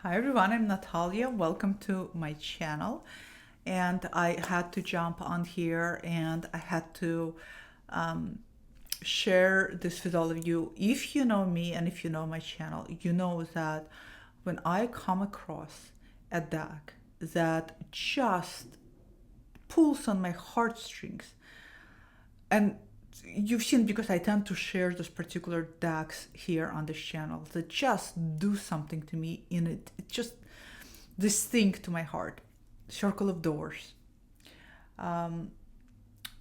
Hi everyone, I'm Natalia. Welcome to my channel. And I had to jump on here and I had to share this with all of you. If you know me and if you know my channel, you know that when I come across a deck that just pulls on my heartstrings, and you've seen because I tend to share those particular decks here on this channel that just do something to me in it. It just this thing to my heart. Circle of Doors,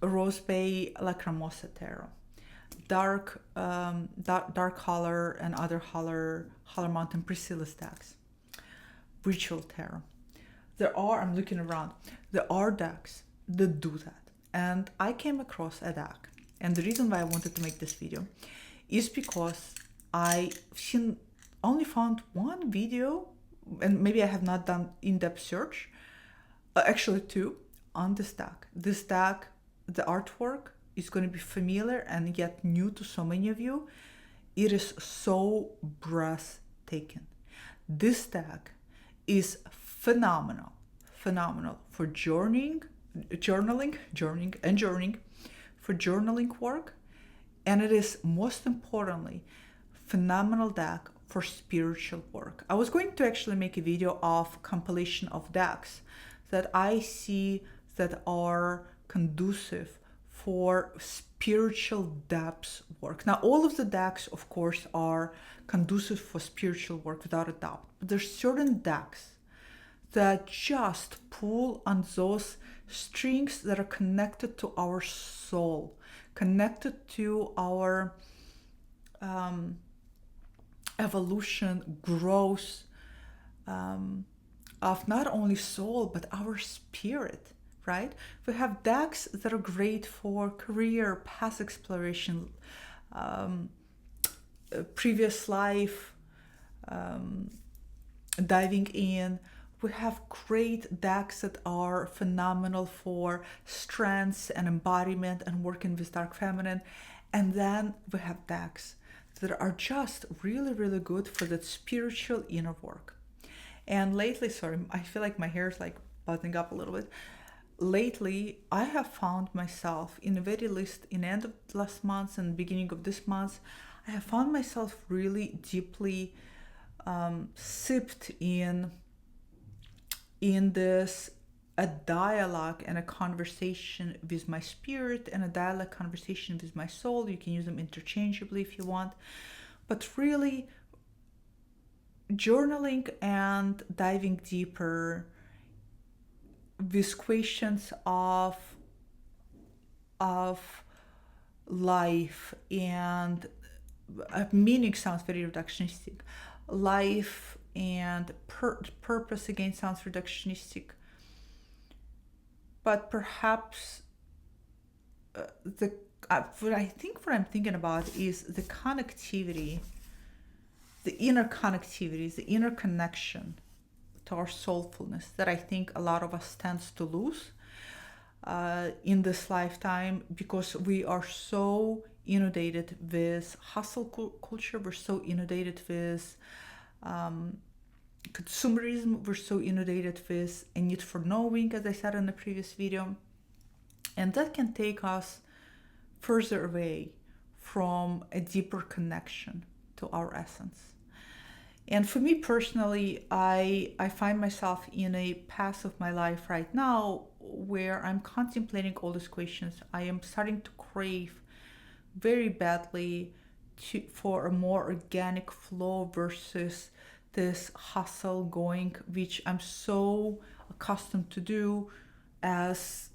Rose Bay Lacrimosa Tarot, Dark Holler and other Holler Mountain Priscilla's decks, Ritual Tarot. I'm looking around, there are decks that do that. And I came across a deck. And the reason why I wanted to make this video is because I only found one video, and maybe I have not done in-depth search, actually two, on this deck. This deck, the artwork is going to be familiar and yet new to so many of you. It is so breathtaking. This deck is phenomenal for journaling, for journaling work, and it is most importantly phenomenal deck for spiritual work. I was going to actually make a video of compilation of decks that I see that are conducive for spiritual depths work. Now, all of the decks, of course, are conducive for spiritual work without a doubt, but there's certain decks that just pull on those strings that are connected to our soul, connected to our evolution, growth of not only soul, but our spirit, right? We have decks that are great for career, past exploration, previous life, diving in. We have great decks that are phenomenal for strengths and embodiment and working with dark feminine. And then we have decks that are just really, really good for that spiritual inner work. And lately, sorry, I feel like my hair is like buzzing up a little bit. Lately, I have found myself, in the very least, in the end of last month and beginning of this month, I have found myself really deeply sipped in this a dialogue and a conversation with my spirit and a dialogue conversation with my soul. You can use them interchangeably if you want, but really journaling and diving deeper with questions of life and meaning sounds very reductionistic. Life and purpose again sounds reductionistic, but perhaps what I'm thinking about is the connectivity, the inner connectivity, the inner connection to our soulfulness that I think a lot of us tends to lose in this lifetime, because we are so inundated with hustle culture, we're so inundated with consumerism, we're so inundated with a need for knowing, as I said in the previous video, and that can take us further away from a deeper connection to our essence. And for me personally, I find myself in a path of my life right now where I'm contemplating all these questions. I am starting to crave very badly for a more organic flow versus this hustle going, which I'm so accustomed to do as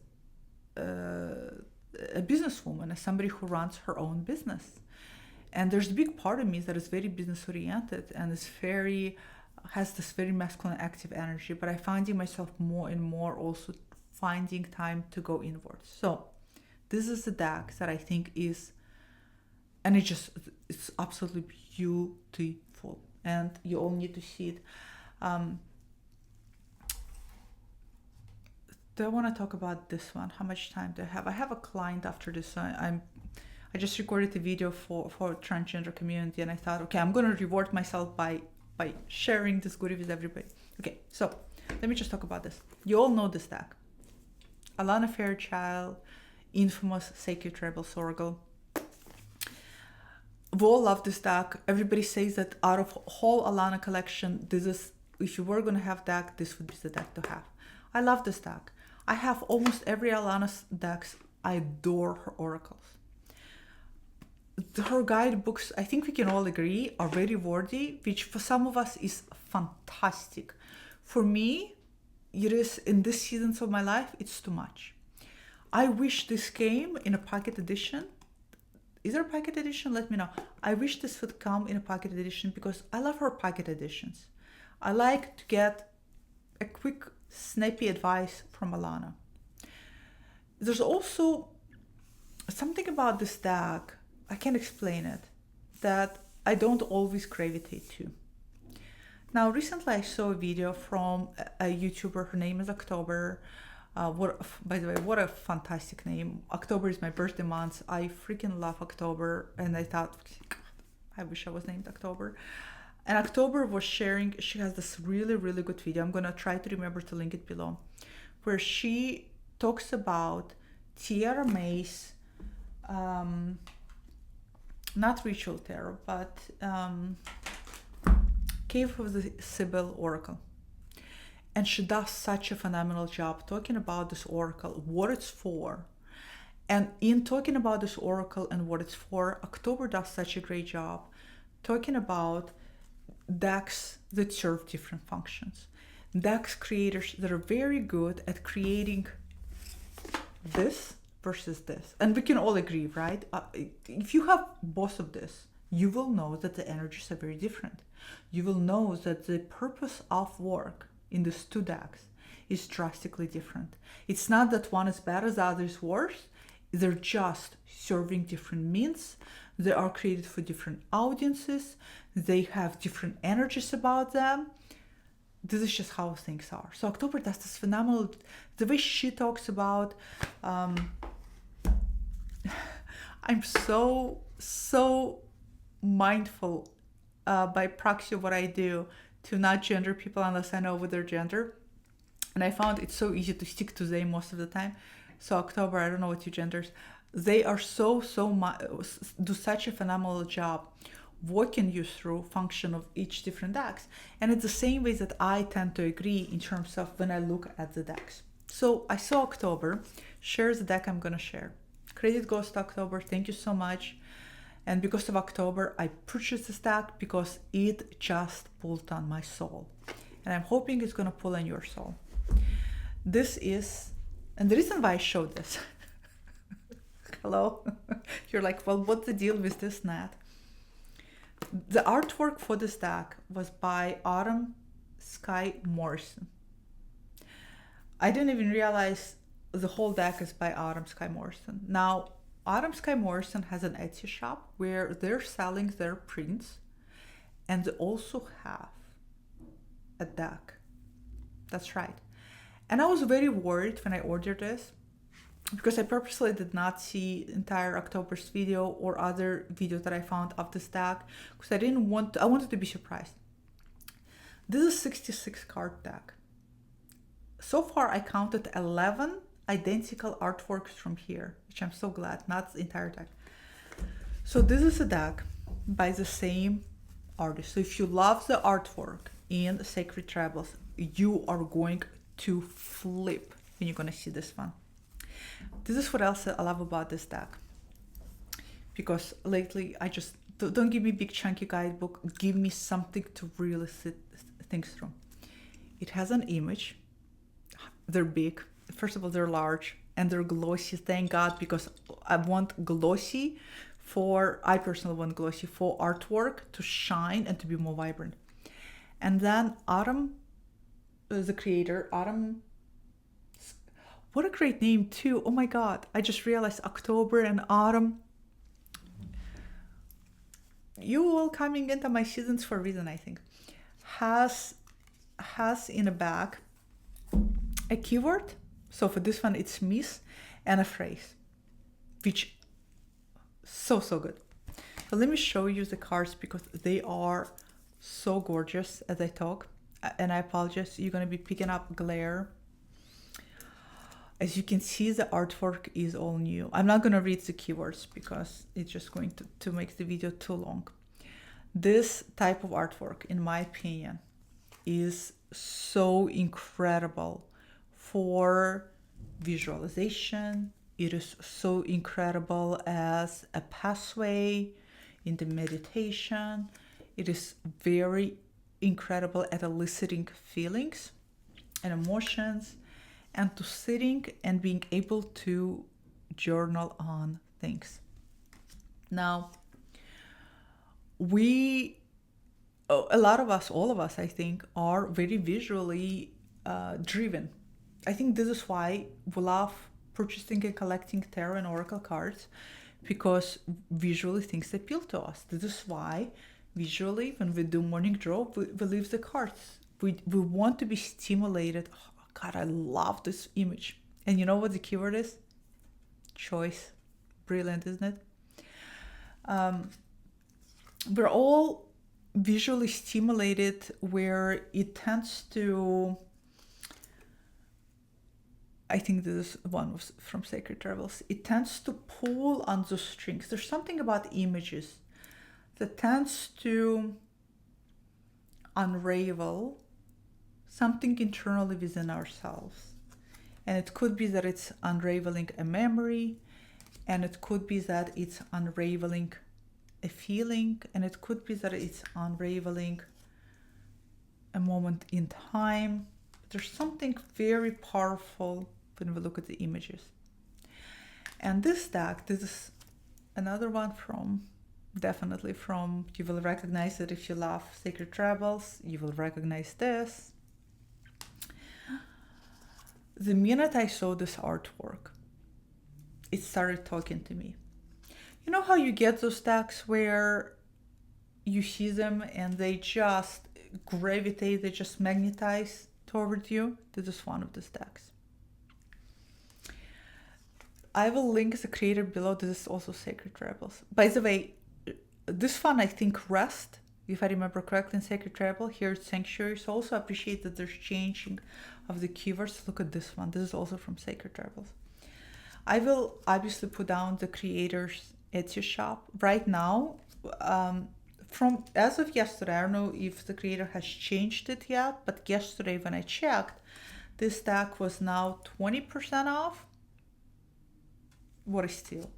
a businesswoman, as somebody who runs her own business. And there's a big part of me that is very business oriented and has this very masculine active energy, but I'm finding myself more and more also finding time to go inwards. So this is the deck that I think is, and it's absolutely beautiful, and you all need to see it. Do I want to talk about this one? How much time do I have? I have a client after this. So I just recorded a video for transgender community, and I thought, okay, I'm going to reward myself by by sharing this goodie with everybody. Okay, so let me just talk about this. You all know this deck. Alana Fairchild, infamous Sacred Rebels Oracle. We all love this deck. Everybody says that out of whole Alana collection, this is, if you were going to have deck, this would be the deck to have. I love this deck. I have almost every Alana's decks. I adore her oracles. Her guidebooks, I think we can all agree, are very worthy, which for some of us is fantastic. For me, it is, in this seasons of my life, it's too much. I wish this came in a pocket edition. Is there a pocket edition? Let me know. I wish this would come in a pocket edition because I love her pocket editions. I like to get a quick, snappy advice from Alana. There's also something about this deck, I can't explain it, that I don't always gravitate to. Now, recently I saw a video from a YouTuber. Her name is October. By the way, what a fantastic name. October is my birthday month. I freaking love October. And I thought, God, I wish I was named October. And October was sharing, she has this really, really good video. I'm going to try to remember to link it below, where she talks about Tiara May's, not ritual tarot, but Cave of the Sibyl Oracle. And she does such a phenomenal job talking about this oracle, what it's for. And in talking about this oracle and what it's for, October does such a great job talking about decks that serve different functions. Decks creators that are very good at creating this versus this. And we can all agree, right? If you have both of this, you will know that the energies are very different. You will know that the purpose of work in these two decks is drastically different. It's not that one is better, the other is worse. They're just serving different means. They are created for different audiences. They have different energies about them. This is just how things are. So October does this phenomenal, the way she talks about, I'm so mindful by proxy of what I do to not gender people unless I know what their gender. And I found it's so easy to stick to they most of the time. So October, I don't know what your genders. They are do such a phenomenal job walking you through function of each different decks. And it's the same way that I tend to agree in terms of when I look at the decks. So I saw October share the deck I'm going to share. Credit goes to October. Thank you so much. And because of October, I purchased this deck because it just pulled on my soul. And I'm hoping it's going to pull on your soul. This is, and the reason why I showed this, hello, you're like, well, what's the deal with this, Nat? The artwork for this deck was by Autumn Sky Morrison. I didn't even realize the whole deck is by Autumn Sky Morrison. Now, Autumn Sky Morrison has an Etsy shop where they're selling their prints, and they also have a deck. That's right. And I was very worried when I ordered this because I purposely did not see entire October's video or other videos that I found of this deck because I wanted to be surprised. This is a 66 card deck. So far I counted 11 identical artworks from here, which I'm so glad, not the entire deck. So this is a deck by the same artist. So if you love the artwork in Sacred Rebels, you are going to flip when you're going to see this one. This is what else I love about this deck. Because lately I just, don't give me big chunky guidebook, give me something to really sit things through. It has an image. They're big. First of all, they're large and they're glossy. Thank God, because I want glossy I personally want glossy for artwork to shine and to be more vibrant. And then Autumn, the creator, Autumn, what a great name too. Oh my God. I just realized October and Autumn. You all coming into my seasons for a reason, I think. Has in the back a keyword. So for this one, it's miss and a phrase, which so good. So let me show you the cards because they are so gorgeous as I talk. And I apologize, you're going to be picking up glare. As you can see, the artwork is all new. I'm not going to read the keywords because it's just going to make the video too long. This type of artwork, in my opinion, is so incredible for visualization. It is so incredible as a pathway in the meditation. It is very incredible at eliciting feelings and emotions, and to sitting and being able to journal on things. Now, a lot of us, all of us, I think, are very visually driven. I think this is why we love purchasing and collecting tarot and oracle cards, because visually things appeal to us. This is why visually, when we do morning draw, we leave the cards. We want to be stimulated. Oh, God, I love this image. And you know what the keyword is? Choice. Brilliant, isn't it? We're all visually stimulated where it tends to, I think this is one was from Sacred Travels, it tends to pull on the strings. There's something about images that tends to unravel something internally within ourselves. And it could be that it's unraveling a memory, and it could be that it's unraveling a feeling, and it could be that it's unraveling a moment in time. There's something very powerful when we look at the images. And this deck, this is another one definitely from, you will recognize it if you love Sacred Travels, you will recognize this. The minute I saw this artwork, it started talking to me. You know how you get those decks where you see them and they just gravitate, they just magnetize toward you? This is one of these decks. I will link the creator below. This is also Sacred Travels. By the way, this one I think Rest, if I remember correctly, in Sacred Travel, here at Sanctuary. So also appreciate that there's changing of the keywords. Look at this one. This is also from Sacred Travels. I will obviously put down the creator's Etsy shop. Right now, from as of yesterday, I don't know if the creator has changed it yet, but yesterday when I checked, this deck was now 20% off. What a steal.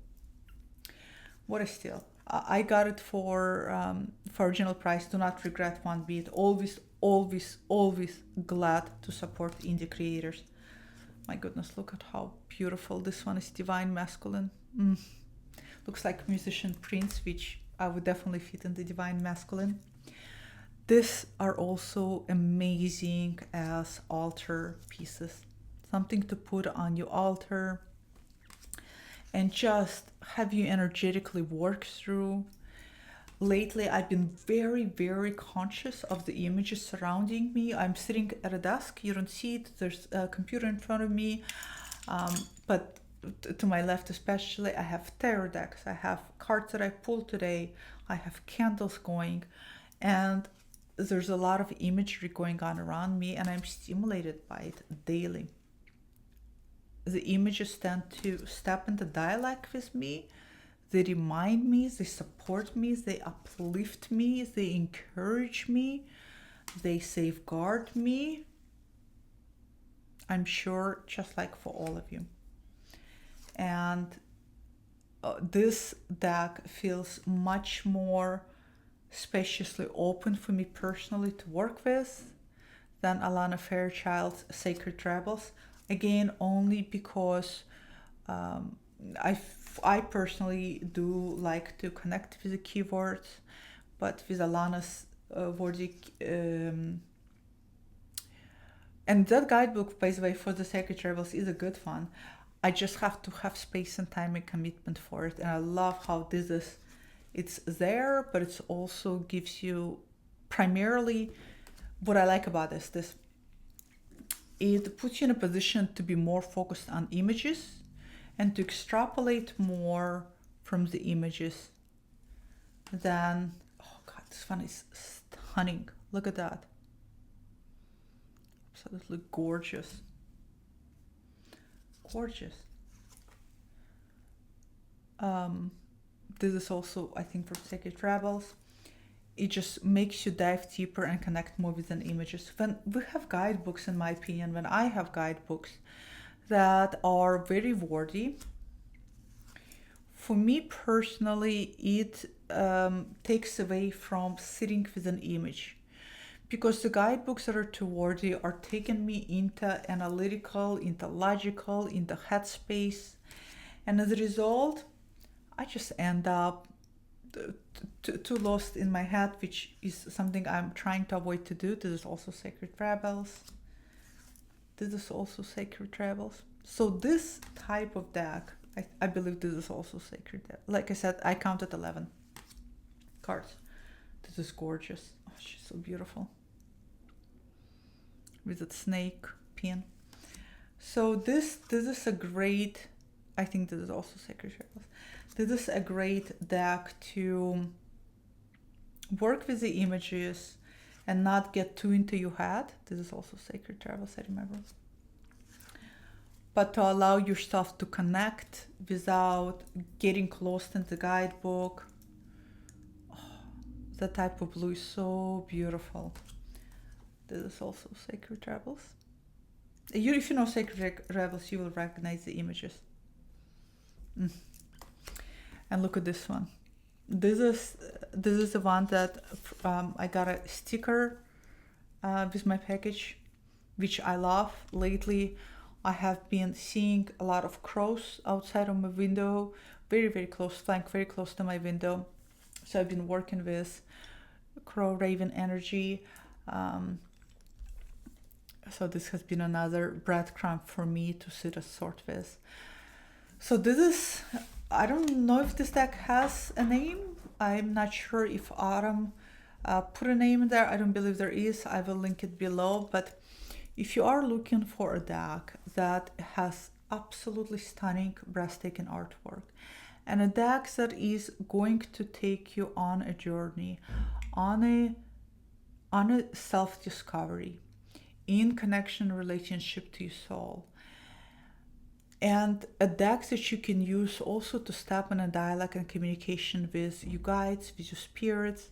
What a steal. I got it for original price. Do not regret one bit. Always, always, always glad to support indie creators. My goodness, look at how beautiful this one is. Divine Masculine. Looks like musician Prince, which I would definitely fit in the Divine Masculine. These are also amazing as altar pieces. Something to put on your altar and just have you energetically work through. Lately, I've been very, very conscious of the images surrounding me. I'm sitting at a desk. You don't see it. There's a computer in front of me. But to my left especially, I have tarot decks. I have cards that I pulled today. I have candles going. And there's a lot of imagery going on around me, and I'm stimulated by it daily. The images tend to step into dialogue with me. They remind me, they support me, they uplift me, they encourage me, they safeguard me. I'm sure just like for all of you. And this deck feels much more spaciously open for me personally to work with than Alana Fairchild's Sacred Travels. Again, only because I personally do like to connect with the keywords, but with Alana's wordy, and that guidebook, by the way, for the Sacred Travels is a good one. I just have to have space and time and commitment for it, and I love how this is. It's there, but it also gives you primarily what I like about this. It puts you in a position to be more focused on images and to extrapolate more from the images than, oh God, this one is stunning. Look at that. Absolutely gorgeous. Gorgeous. This is also, I think, from Sacred Travels. It just makes you dive deeper and connect more with images. When we have guidebooks, in my opinion, when I have guidebooks that are very wordy, for me personally, it takes away from sitting with an image. Because the guidebooks that are too wordy are taking me into analytical, into logical, into headspace. And as a result, I just end up too lost in my head, which is something I'm trying to avoid to do. This is also Sacred Travels. This is also Sacred Travels. So this type of deck, I believe this is also Sacred deck. Like I said, I counted 11 cards. This is gorgeous. Oh, she's so beautiful. With that snake pin. So this is a great, I think this is also Sacred Travels. This is a great deck to work with the images and not get too into your head. This is also Sacred Travels, I remember. But to allow yourself to connect without getting lost in the guidebook. Oh, the type of blue is so beautiful. This is also Sacred Travels. If you know Sacred Travels, you will recognize the images. And look at this one. This is the one that I got a sticker with my package, which I love. Lately, I have been seeing a lot of crows outside of my window, very, very close, flying very close to my window. So I've been working with crow raven energy. So this has been another breadcrumb for me to sit and sort with. So this is, I don't know if this deck has a name. I'm not sure if Autumn put a name in there. I don't believe there is. I will link it below. But if you are looking for a deck that has absolutely stunning, breathtaking artwork, and a deck that is going to take you on a journey, on a self-discovery, in connection relationship to your soul, and a deck that you can use also to step in a dialogue and communication with your guides, with your spirits.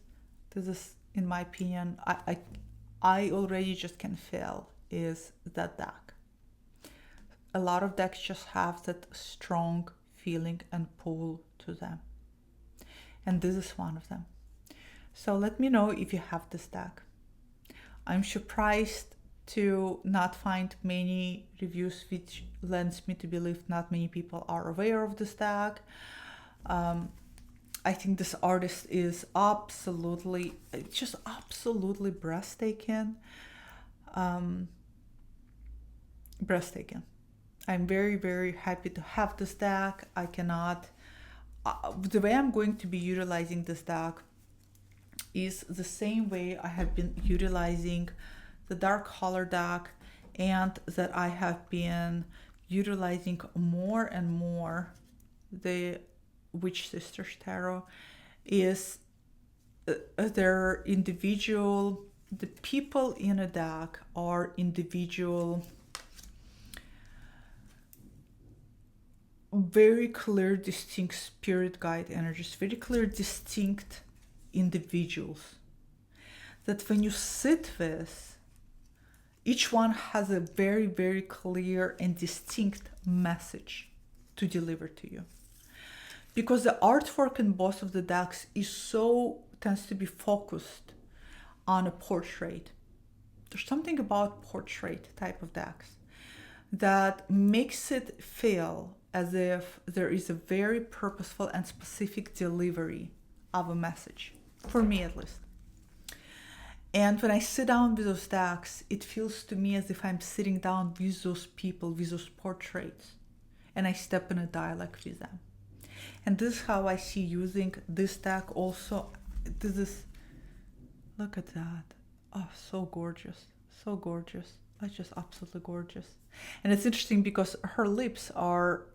This is, in my opinion, I already just can feel is that deck. A lot of decks just have that strong feeling and pull to them. And this is one of them. So let me know if you have this deck. I'm surprised to not find many reviews, which lends me to believe not many people are aware of this deck. I think this artist is absolutely breathtaking. Breathtaking. I'm very, very happy to have this deck. I cannot, the way I'm going to be utilizing this deck is the same way I have been utilizing the Dark Color deck, and that I have been utilizing more and more the Witch Sisters Tarot, is their individual, the people in a deck are individual, very clear, distinct spirit guide energies, very clear, distinct individuals that when you sit with, each one has a very, very clear and distinct message to deliver to you. Because the artwork in both of the decks tends to be focused on a portrait. There's something about portrait type of decks that makes it feel as if there is a very purposeful and specific delivery of a message, for me at least. And when I sit down with those decks, it feels to me as if I'm sitting down with those people, with those portraits, and I step in a dialogue with them. And this is how I see using this deck also. This is, look at that. Oh, so gorgeous, so gorgeous. That's just absolutely gorgeous. And it's interesting because her lips are,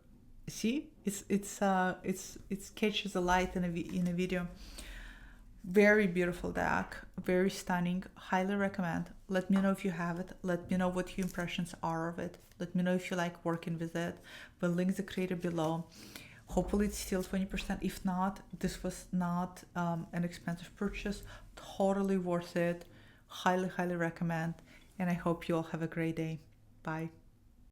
see, it catches the light in a video. Very beautiful deck, very stunning. Highly recommend. Let me know if you have it. Let me know what your impressions are of it. Let me know if you like working with it. The links are created below. Hopefully it's still 20%. If not, this was not an expensive purchase. Totally worth it. Highly, highly recommend. And I hope you all have a great day. Bye.